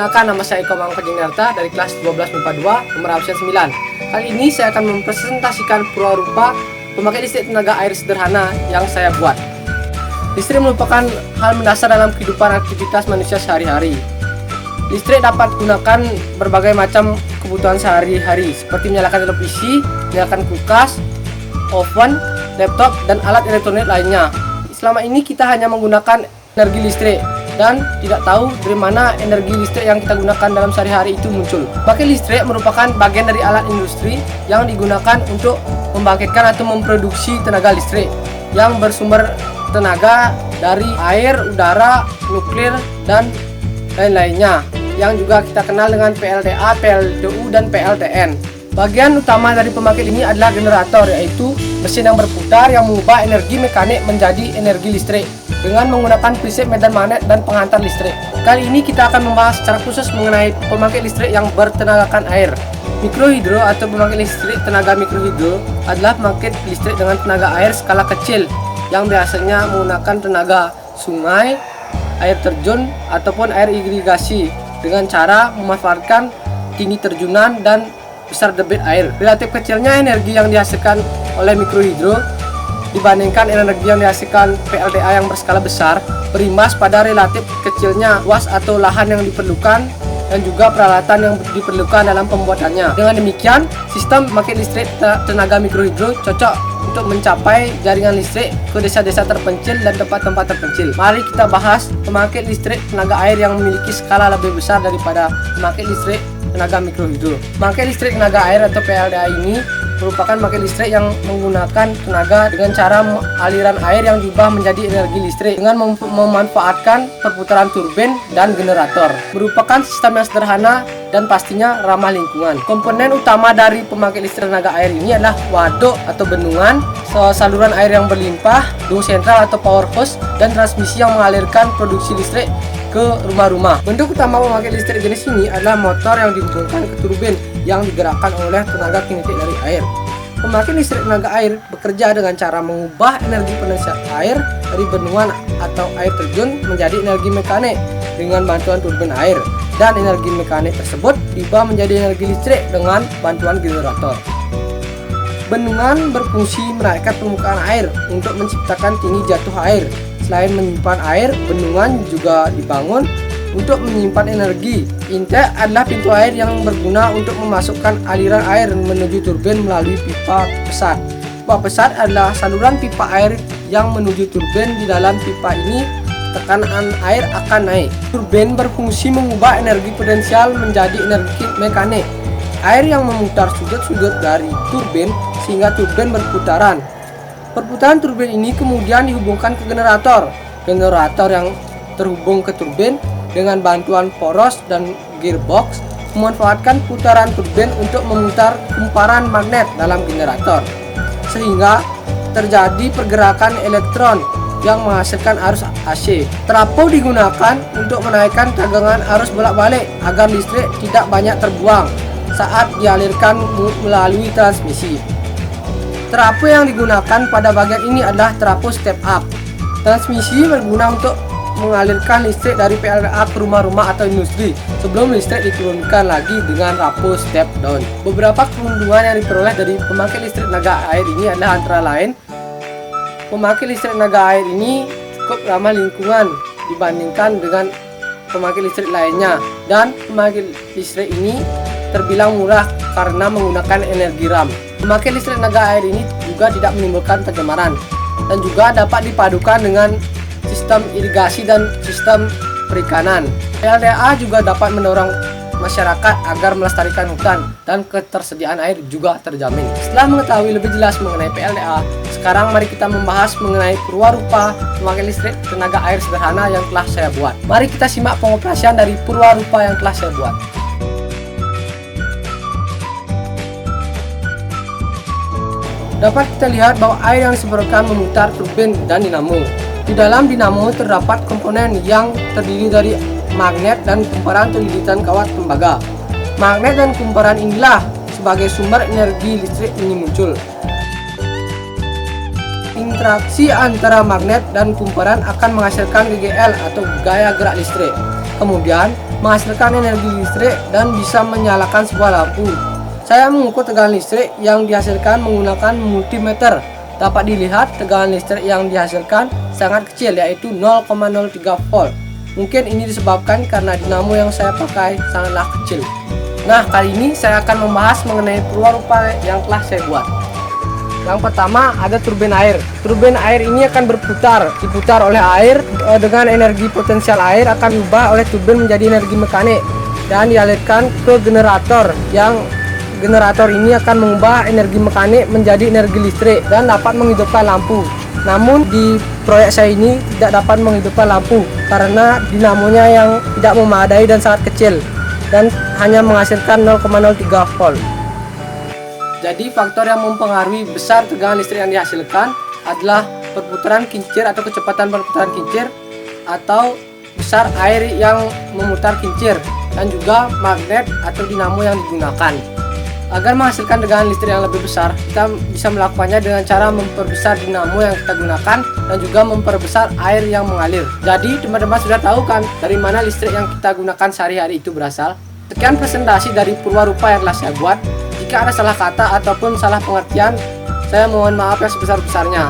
Perkenalkan, nama saya Eko Mangkojengdarta dari kelas 12 MIPA 2 nomor absen 9. Kali ini saya akan mempresentasikan purwarupa pembangkit listrik tenaga air sederhana yang saya buat. Listrik merupakan hal mendasar dalam kehidupan aktivitas manusia sehari-hari. Listrik dapat digunakan berbagai macam kebutuhan sehari-hari seperti menyalakan televisi, menyalakan kulkas, oven, laptop, dan alat elektronik lainnya. Selama ini kita hanya menggunakan energi listrik dan tidak tahu dari mana energi listrik yang kita gunakan dalam sehari-hari itu muncul. Pembangkit listrik merupakan bagian dari alat industri yang digunakan untuk membangkitkan atau memproduksi tenaga listrik yang bersumber tenaga dari air, udara, nuklir, dan lain-lainnya yang juga kita kenal dengan PLTA, PLTU, dan PLTN. Bagian utama dari pembangkit ini adalah generator, yaitu mesin yang berputar yang mengubah energi mekanik menjadi energi listrik dengan menggunakan prinsip medan magnet dan penghantar listrik. Kali ini kita akan membahas secara khusus mengenai pembangkit listrik yang bertenagakan air. Mikrohidro atau pembangkit listrik tenaga mikrohidro adalah pembangkit listrik dengan tenaga air skala kecil yang biasanya menggunakan tenaga sungai, air terjun, ataupun air irigasi dengan cara memanfaatkan tinggi terjunan dan besar debit air. Relatif kecilnya energi yang dihasilkan oleh mikrohidro dibandingkan energi yang dihasilkan PLTA yang berskala besar berimbas pada relatif kecilnya luas atau lahan yang diperlukan dan juga peralatan yang diperlukan dalam pembuatannya. Dengan demikian, sistem pembangkit listrik tenaga mikrohidro cocok untuk mencapai jaringan listrik ke desa-desa terpencil dan tempat-tempat terpencil. Mari kita bahas pembangkit listrik tenaga air yang memiliki skala lebih besar daripada pembangkit listrik tenaga mikrohidro. Pembangkit listrik tenaga air atau PLTA ini merupakan pembangkit listrik yang menggunakan tenaga dengan cara aliran air yang diubah menjadi energi listrik dengan memanfaatkan perputaran turbin dan generator. Merupakan sistem yang sederhana dan pastinya ramah lingkungan. Komponen utama dari pembangkit listrik tenaga air ini adalah waduk atau bendungan, saluran air yang berlimpah, dung sentral atau power hose, dan transmisi yang mengalirkan produksi listrik ke rumah-rumah. Bentuk utama pembangkit listrik jenis ini adalah motor yang dihubungkan ke turbin yang digerakkan oleh tenaga kinetik dari air. Pembangkit listrik tenaga air bekerja dengan cara mengubah energi potensial air dari bendungan atau air terjun menjadi energi mekanik dengan bantuan turbin air, dan energi mekanik tersebut diubah menjadi energi listrik dengan bantuan generator. Bendungan berfungsi menaikkan permukaan air untuk menciptakan tinggi jatuh air. Selain menyimpan air, bendungan juga dibangun untuk menyimpan energi. Intake adalah pintu air yang berguna untuk memasukkan aliran air menuju turbin melalui pipa pesat. Pipa pesat adalah saluran pipa air yang menuju turbin. Di dalam pipa ini, tekanan air akan naik. Turbin berfungsi mengubah energi potensial menjadi energi mekanik. Air yang memutar sudut-sudut dari turbin sehingga turbin berputaran. Perputaran turbin ini kemudian dihubungkan ke generator. Generator yang terhubung ke turbin dengan bantuan poros dan gearbox memanfaatkan putaran turbin untuk memutar kumparan magnet dalam generator, sehingga terjadi pergerakan elektron yang menghasilkan arus AC. Trafo digunakan untuk menaikkan tegangan arus bolak-balik agar listrik tidak banyak terbuang saat dialirkan melalui transmisi. Trafo yang digunakan pada bagian ini adalah trafo step up. Transmisi berguna untuk mengalirkan listrik dari PLTA ke rumah-rumah atau industri sebelum listrik diturunkan lagi dengan trafo step down. Beberapa keuntungan yang diperoleh dari pembangkit listrik tenaga air ini adalah antara lain, pembangkit listrik tenaga air ini cukup ramah lingkungan dibandingkan dengan pembangkit listrik lainnya, dan pembangkit listrik ini terbilang murah karena menggunakan energi RAM. Pembangkit listrik tenaga air ini juga tidak menimbulkan pencemaran dan juga dapat dipadukan dengan sistem irigasi dan sistem perikanan. PLTA juga dapat mendorong masyarakat agar melestarikan hutan dan ketersediaan air juga terjamin. Setelah mengetahui lebih jelas mengenai PLTA, sekarang mari kita membahas mengenai purwarupa pembangkit listrik tenaga air sederhana yang telah saya buat. Mari kita simak pengoperasian dari purwarupa yang telah saya buat. Dapat kita lihat bahwa air yang disemprotkan memutar turbin dan dinamo. Di dalam dinamo terdapat komponen yang terdiri dari magnet dan kumparan atau lilitan kawat tembaga. Magnet dan kumparan inilah sebagai sumber energi listrik ini muncul. Interaksi antara magnet dan kumparan akan menghasilkan GGL atau gaya gerak listrik. Kemudian, menghasilkan energi listrik dan bisa menyalakan sebuah lampu. Saya mengukur tegangan listrik yang dihasilkan menggunakan multimeter. Dapat dilihat tegangan listrik yang dihasilkan sangat kecil, yaitu 0,03 volt. Mungkin ini disebabkan karena dinamo yang saya pakai sangatlah kecil. Nah, kali ini saya akan membahas mengenai perwarupa yang telah saya buat. Yang pertama ada turbin air. Turbin air ini akan diputar oleh air dengan energi potensial air akan diubah oleh turbin menjadi energi mekanik dan dialirkan ke generator generator ini akan mengubah energi mekanik menjadi energi listrik dan dapat menghidupkan lampu. Namun di proyek saya ini tidak dapat menghidupkan lampu karena dinamonya yang tidak memadai dan sangat kecil dan hanya menghasilkan 0,03 volt. Jadi faktor yang mempengaruhi besar tegangan listrik yang dihasilkan adalah perputaran kincir atau kecepatan perputaran kincir atau besar air yang memutar kincir dan juga magnet atau dinamo yang digunakan. Agar menghasilkan tegangan listrik yang lebih besar, kita bisa melakukannya dengan cara memperbesar dinamo yang kita gunakan dan juga memperbesar air yang mengalir. Jadi teman-teman sudah tahu kan dari mana listrik yang kita gunakan sehari-hari itu berasal? Sekian presentasi dari perwarupa yang telah saya buat. Jika ada salah kata ataupun salah pengertian, saya mohon maaf yang sebesar-besarnya.